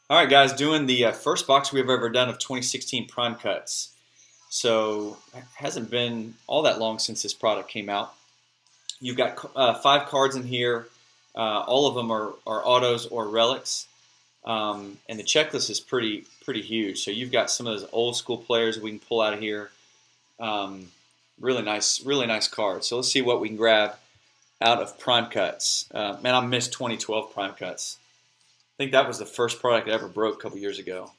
All right, guys, doing the first box we've ever done of 2016 Prime Cuts. So it hasn't been all that long since this product came out. You've got 5 cards in here. All of them are autos or relics. And the checklist is pretty huge. So you've got some of those old school players we can pull out of here. Really nice cards. So let's see what we can grab out of Prime Cuts. Man, I missed 2012 Prime Cuts. I think that was the first product I ever broke a couple years ago.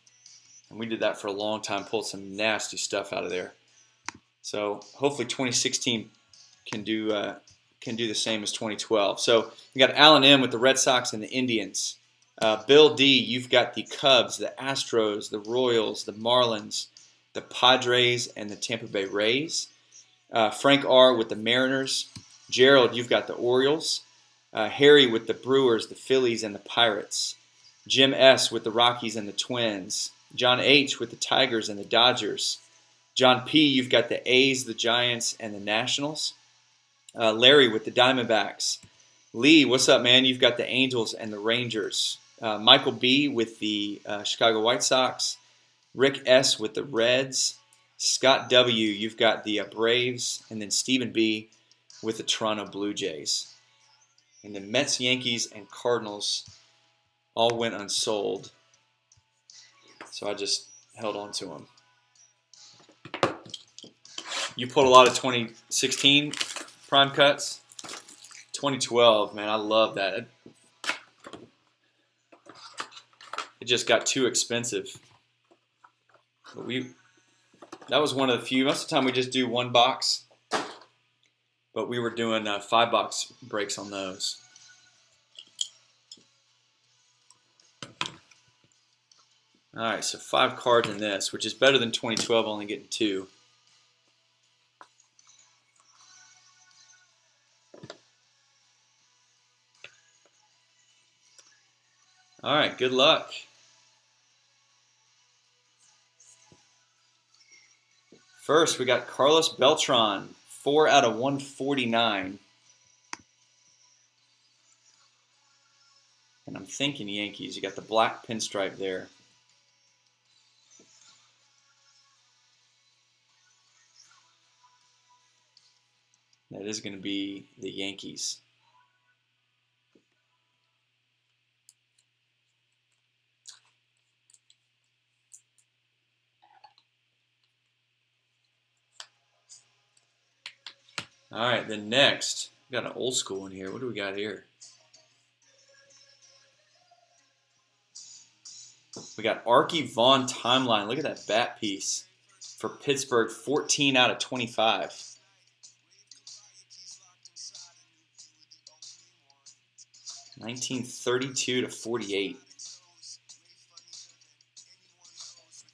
And we did that for a long time, pulled some nasty stuff out of there. So hopefully 2016 can do the same as 2012. So you got Alan M with the Red Sox and the Indians. Bill D, you've got the Cubs, the Astros, the Royals, the Marlins, the Padres, and the Tampa Bay Rays. Frank R with the Mariners. Gerald, you've got the Orioles. Harry with the Brewers, the Phillies, and the Pirates. Jim S with the Rockies and the Twins. John H with the Tigers and the Dodgers. John P, you've got the A's, the Giants, and the Nationals. Larry with the Diamondbacks. Lee, what's up, man? You've got the Angels and the Rangers. Michael B with the Chicago White Sox. Rick S with the Reds. Scott W, you've got the Braves. And then Stephen B with the Toronto Blue Jays. And the Mets, Yankees, and Cardinals all went unsold. So I just held on to them. You pulled a lot of 2016 Prime Cuts. 2012, man, I love that. It just got too expensive. But that was one of the few. Most of the time we just do one box. But we were doing 5-box breaks on those. All right, so 5 cards in this, which is better than 2012, only getting 2. All right, good luck. First, we got Carlos Beltran, 4 out of 149. And I'm thinking Yankees. You got the black pinstripe there. That is going to be the Yankees. All right, then next, we got an old school in here. What do we got here? We got Archie Vaughn Timeline. Look at that bat piece for Pittsburgh, 14 out of 25. $1932 to 48.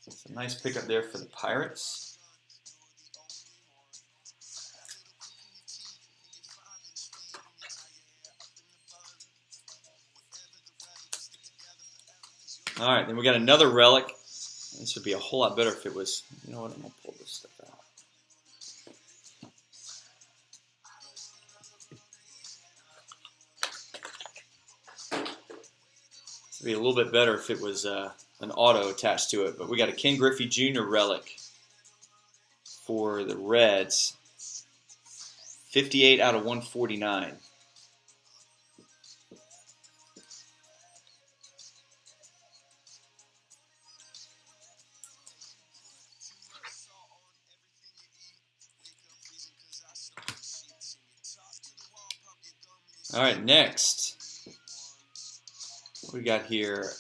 It's a nice pickup there for the Pirates. All right, then we got another relic. This would be a whole lot better if it was, you know what, I'm going to pull this stuff out. This would be a little bit better if it was an auto attached to it, but we got a Ken Griffey Jr. relic for the Reds. 58 out of 149. All right, next, what we got here?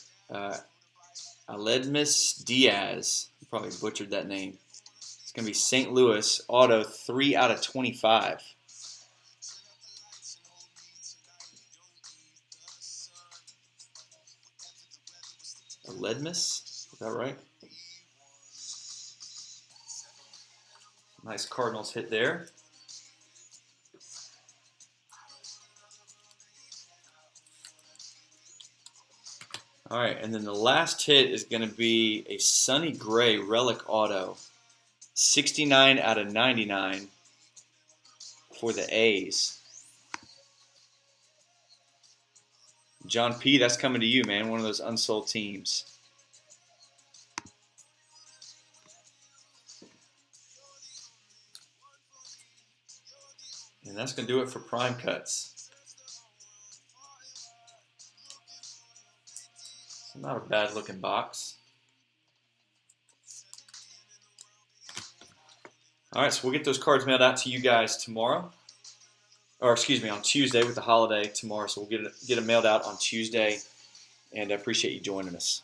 Aledmus Diaz. I probably butchered that name. It's going to be St. Louis auto, 3 out of 25. Aledmus, is that right? Nice Cardinals hit there. All right, and then the last hit is going to be a Sonny Gray relic auto, 69 out of 99 for the A's. John P, that's coming to you, man. One of those unsold teams. And that's going to do it for prime cuts. So not a bad looking box. All right, so we'll get those cards mailed out to you guys tomorrow. Or excuse me, on Tuesday with the holiday tomorrow. So we'll get it mailed out on Tuesday. And I appreciate you joining us.